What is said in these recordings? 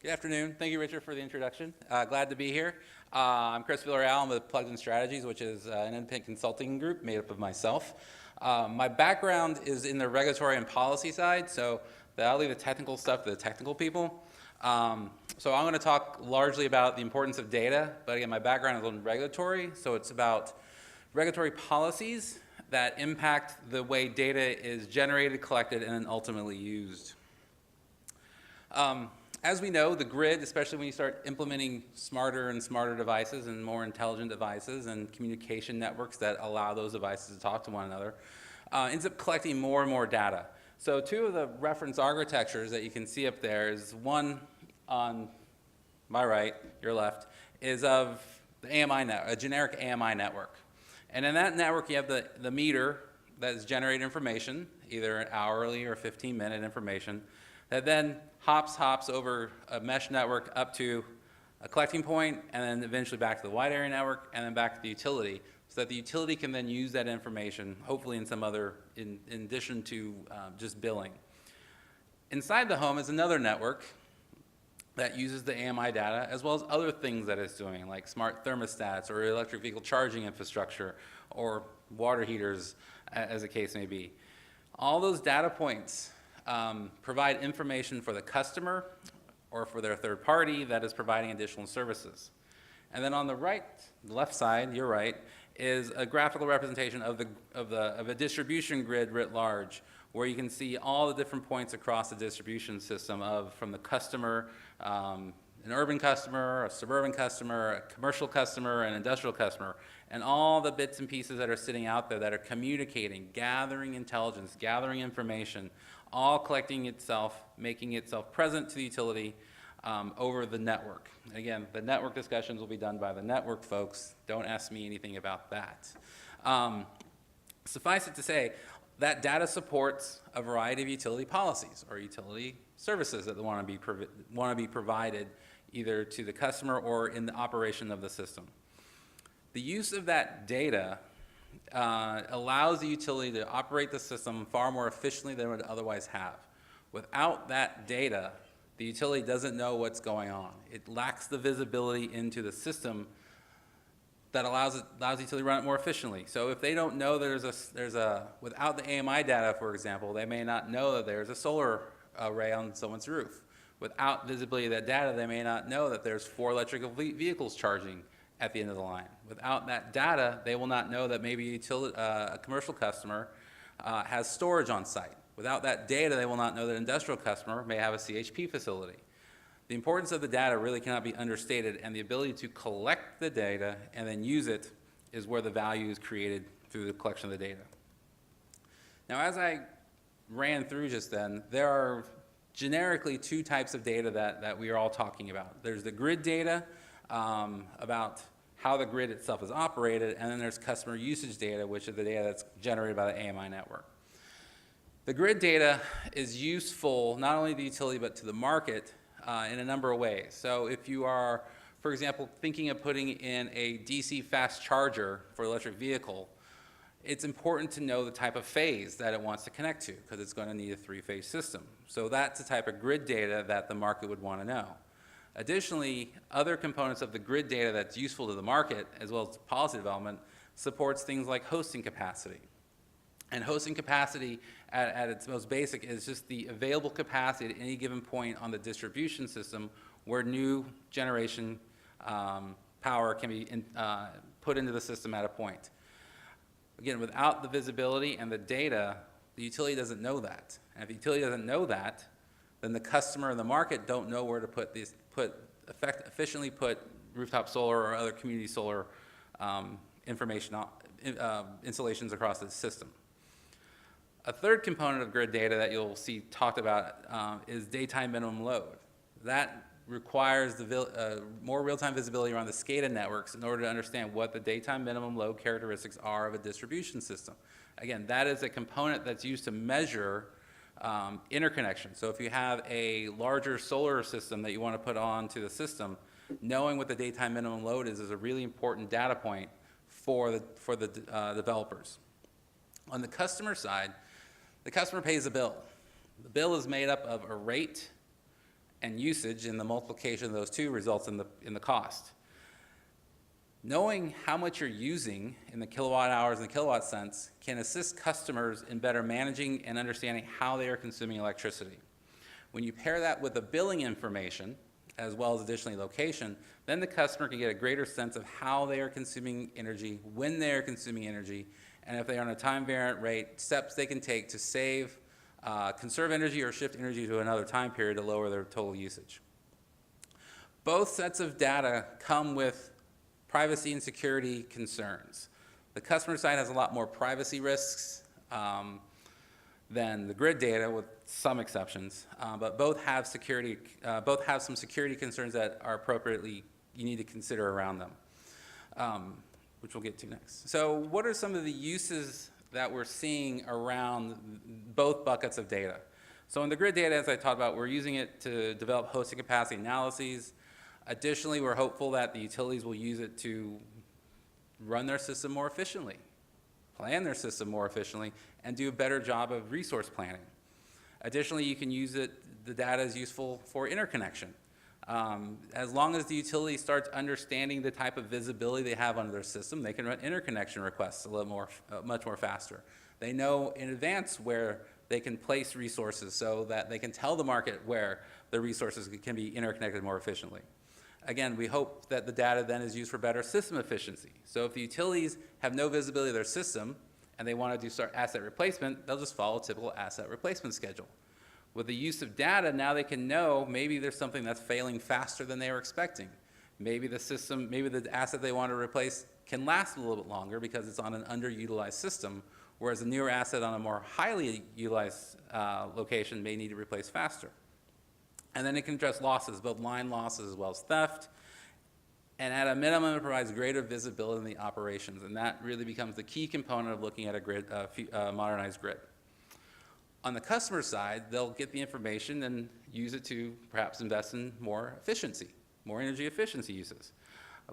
Good afternoon. Thank you, Richard, for the introduction. Glad to be here. I'm Chris Villarreal. I'm with Plugged In Strategies, which is an independent consulting group made up of myself. My background is in the regulatory and policy side, so I'll leave the technical stuff to the technical people. So I'm going to talk largely about the importance of data, but again, my background is in regulatory, so it's about regulatory policies that impact the way data is generated, collected, and then ultimately used. As we know, the grid, especially when you start implementing smarter and smarter devices and more intelligent devices and communication networks that allow those devices to talk to one another, ends up collecting more and more data. So two of the reference architectures that you can see up there is one on my right, your left, is of the AMI network, a generic AMI network. And in that network, you have the meter that is generating information, either an hourly or 15-minute information, that then hops over a mesh network up to a collecting point, and then eventually back to the wide area network, and then back to the utility, so that the utility can then use that information, hopefully in some other, in addition to just billing. Inside the home is another network that uses the AMI data, as well as other things that it's doing, like smart thermostats or electric vehicle charging infrastructure or water heaters, as the case may be. All those data points provide information for the customer or for their third party that is providing additional services. And then on the right, the left side, your right, is a graphical representation of a distribution grid writ large, where you can see all the different points across the distribution system from the customer, an urban customer, a suburban customer, a commercial customer, an industrial customer, and all the bits and pieces that are sitting out there that are communicating, gathering intelligence, gathering information, all collecting itself, making itself present to the utility over the network. And again, the network discussions will be done by the network folks. Don't ask me anything about that. Suffice it to say, that data supports a variety of utility policies or utility services that want to be provided either to the customer or in the operation of the system. The use of that data allows the utility to operate the system far more efficiently than it would otherwise have. Without that data, the utility doesn't know what's going on. It lacks the visibility into the system that allows the utility to run it more efficiently. So if they don't know without the AMI data, for example, they may not know that there's a solar array on someone's roof. Without visibility of that data, they may not know that there's 4 electrical vehicles charging at the end of the line. Without that data, they will not know that maybe a commercial customer has storage on site. Without that data, they will not know that an industrial customer may have a CHP facility. The importance of the data really cannot be understated, and the ability to collect the data and then use it is where the value is created through the collection of the data. Now, as I ran through just then, there are generically 2 types of data that we are all talking about. There's the grid data about how the grid itself is operated, and then there's customer usage data, which is the data that's generated by the AMI network. The grid data is useful not only to the utility but to the market in a number of ways. So if you are, for example, thinking of putting in a DC fast charger for an electric vehicle, it's important to know the type of phase that it wants to connect to, because it's going to need a 3-phase system. So that's the type of grid data that the market would want to know. Additionally, other components of the grid data that's useful to the market, as well as policy development, supports things like hosting capacity. And hosting capacity at its most basic is just the available capacity at any given point on the distribution system where new generation power can be put into the system at a point. Again, without the visibility and the data, the utility doesn't know that. And if the utility doesn't know that, then the customer and the market don't know where to efficiently put rooftop solar or other community solar installations across the system. A third component of grid data that you'll see talked about is daytime minimum load. That requires more real-time visibility around the SCADA networks in order to understand what the daytime minimum load characteristics are of a distribution system. Again, that is a component that's used to measure interconnection. So if you have a larger solar system that you want to put onto the system, knowing what the daytime minimum load is a really important data point for the developers. On the customer side, the customer pays a bill. The bill is made up of a rate and usage, and the multiplication of those two results in the cost. Knowing how much you're using in the kilowatt hours and the kilowatt cents can assist customers in better managing and understanding how they are consuming electricity. When you pair that with the billing information, as well as additionally location, then the customer can get a greater sense of how they are consuming energy, when they are consuming energy, and if they are on a time variant rate, steps they can take to save, conserve energy or shift energy to another time period to lower their total usage. Both sets of data come with privacy and security concerns. The customer side has a lot more privacy risks than the grid data, with some exceptions, but both have some security concerns that are appropriately you need to consider around them, which we'll get to next. So what are some of the uses that we're seeing around both buckets of data? So in the grid data, as I talked about, we're using it to develop hosting capacity analyses. Additionally, we're hopeful that the utilities will use it to run their system more efficiently, plan their system more efficiently, and do a better job of resource planning. Additionally, you can use it, the data is useful for interconnection. As long as the utility starts understanding the type of visibility they have on their system, they can run interconnection requests a little more, much more faster. They know in advance where they can place resources so that they can tell the market where the resources can be interconnected more efficiently. Again, we hope that the data then is used for better system efficiency. So if the utilities have no visibility of their system and they want to do asset replacement, they'll just follow a typical asset replacement schedule. With the use of data, now they can know maybe there's something that's failing faster than they were expecting. Maybe the system, maybe the asset they want to replace can last a little bit longer because it's on an underutilized system, whereas a newer asset on a more highly utilized location may need to replace faster. And then it can address losses, both line losses as well as theft. And at a minimum, it provides greater visibility in the operations. And that really becomes the key component of looking at a grid, modernized grid. On the customer side, they'll get the information and use it to perhaps invest in more efficiency, more energy efficiency uses.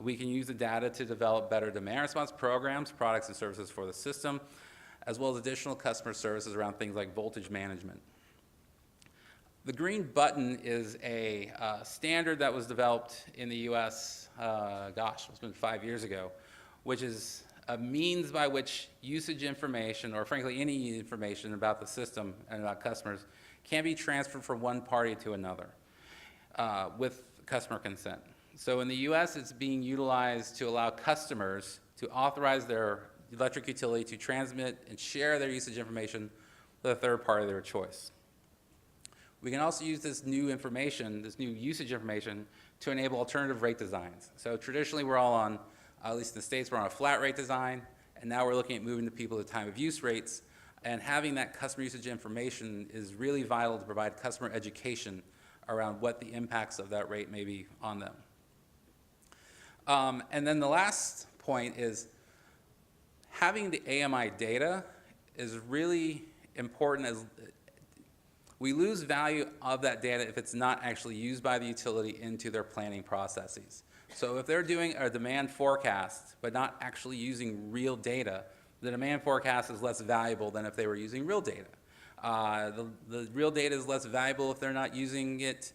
We can use the data to develop better demand response programs, products and services for the system, as well as additional customer services around things like voltage management. The green button is a standard that was developed in the US, it's been 5 years ago, which is a means by which usage information, or frankly any information about the system and about customers, can be transferred from one party to another with customer consent. So in the US, it's being utilized to allow customers to authorize their electric utility to transmit and share their usage information with a third party of their choice. We can also use this new information, this new usage information, to enable alternative rate designs. So traditionally, we're all on, at least in the States, we're on a flat rate design, and now we're looking at moving to people to time of use rates, and having that customer usage information is really vital to provide customer education around what the impacts of that rate may be on them. And then the last point is having the AMI data is really important, as we lose value of that data if it's not actually used by the utility into their planning processes. So if they're doing a demand forecast but not actually using real data, the demand forecast is less valuable than if they were using real data. The real data is less valuable if they're not using it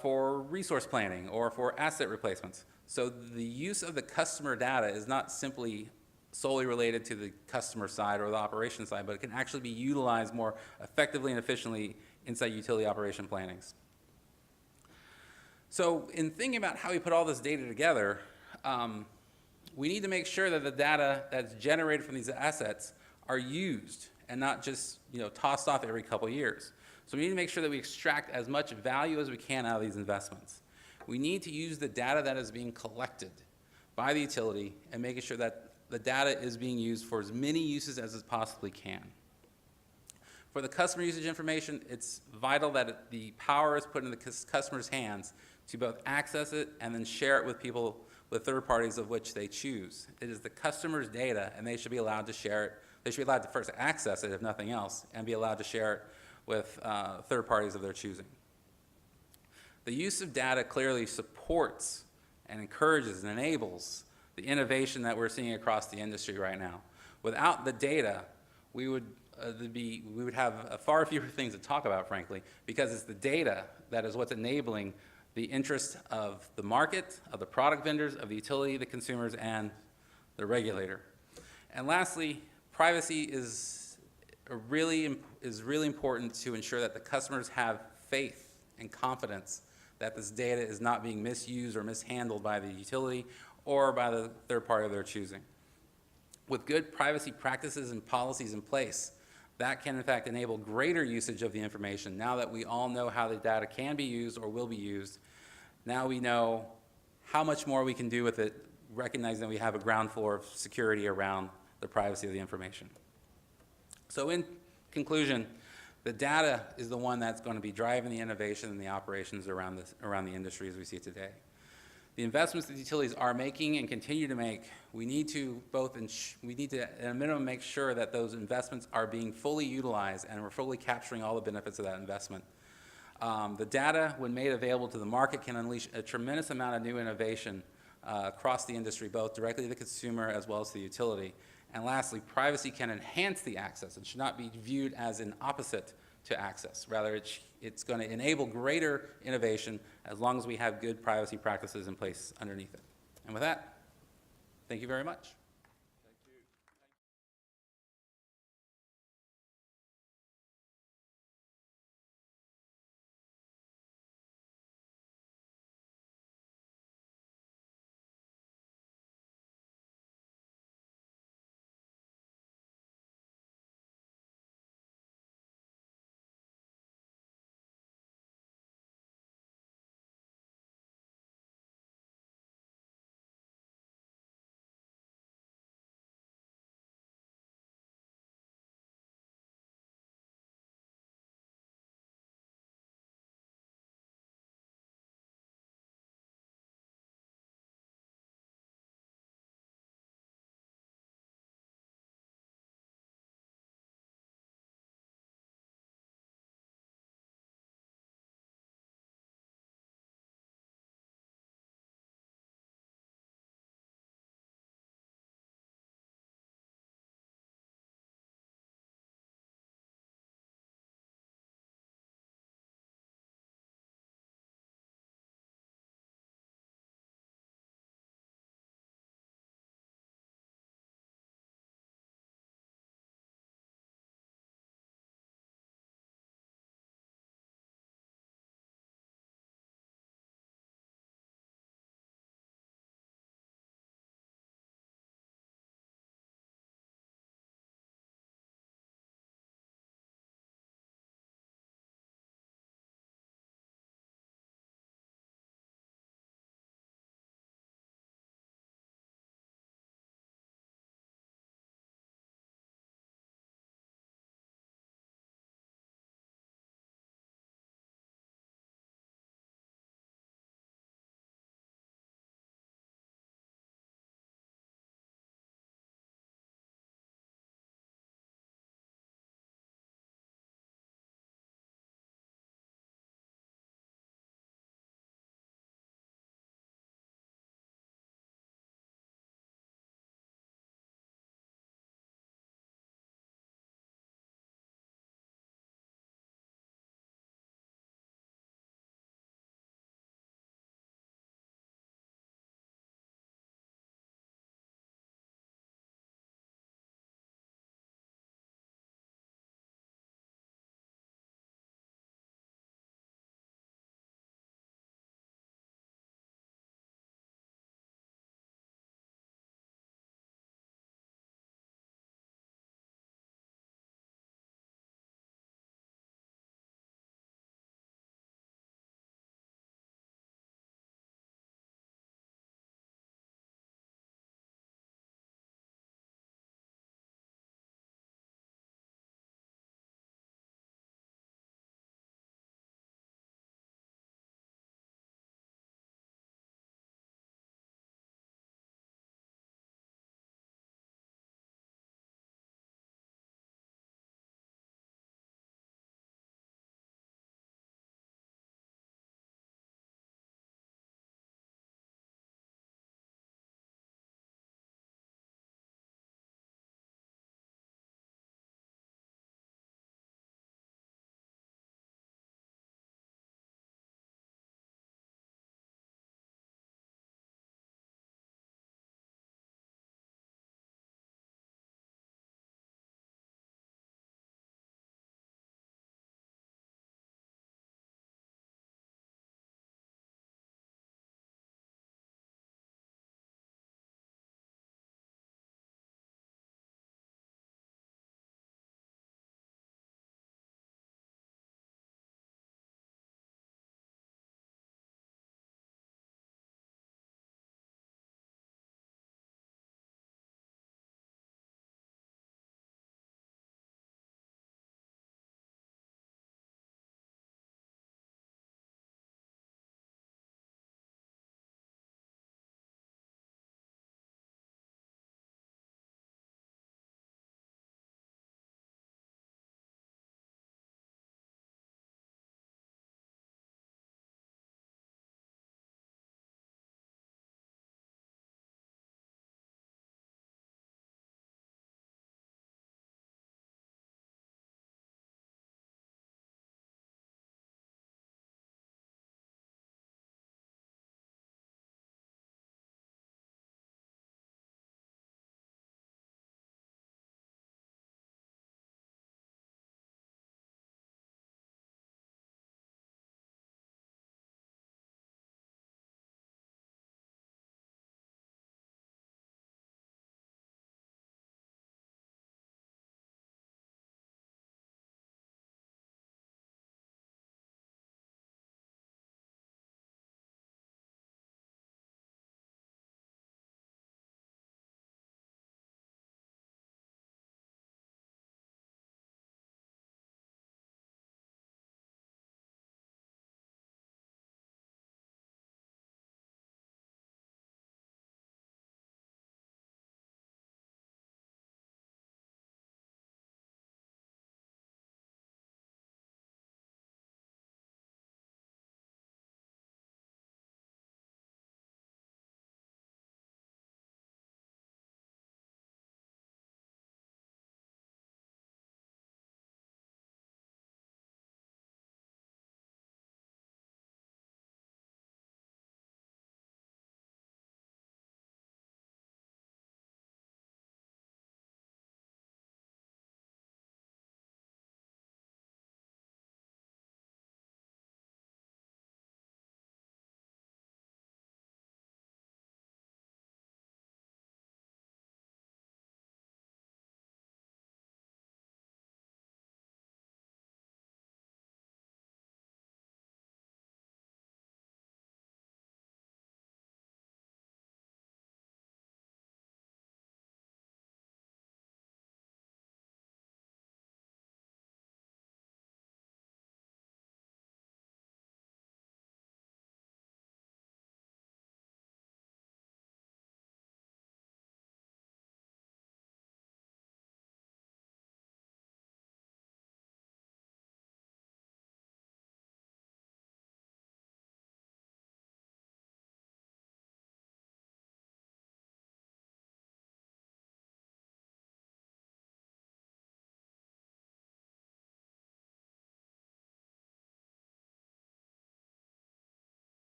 for resource planning or for asset replacements. So the use of the customer data is not simply solely related to the customer side or the operation side, but it can actually be utilized more effectively and efficiently inside utility operation plannings. So in thinking about how we put all this data together, we need to make sure that the data that's generated from these assets are used and not just tossed off every couple years. So we need to make sure that we extract as much value as we can out of these investments. We need to use the data that is being collected by the utility and making sure that the data is being used for as many uses as it possibly can. For the customer usage information, it's vital that the power is put in the customer's hands to both access it and then share it with people, with third parties of which they choose. It is the customer's data, and they should be allowed to share it. They should be allowed to first access it, if nothing else, and be allowed to share it with third parties of their choosing. The use of data clearly supports and encourages and enables the innovation that we're seeing across the industry right now. Without the data, we would we would have far fewer things to talk about, frankly, because it's the data that is what's enabling the interest of the market, of the product vendors, of the utility, the consumers, and the regulator. And lastly, privacy is really important to ensure that the customers have faith and confidence that this data is not being misused or mishandled by the utility or by the third party of their choosing. With good privacy practices and policies in place, that can in fact enable greater usage of the information. Now that we all know how the data can be used or will be used, now we know how much more we can do with it, recognizing that we have a ground floor of security around the privacy of the information. So in conclusion, the data is the one that's going to be driving the innovation and the operations around the industry as we see it today. The investments that utilities are making and continue to make, we need to at a minimum make sure that those investments are being fully utilized and we're fully capturing all the benefits of that investment. The data, when made available to the market, can unleash a tremendous amount of new innovation across the industry, both directly to the consumer as well as the utility. And lastly, privacy can enhance the access. It should not be viewed as an opposite to access. Rather, it's going to enable greater innovation as long as we have good privacy practices in place underneath it. And with that, thank you very much.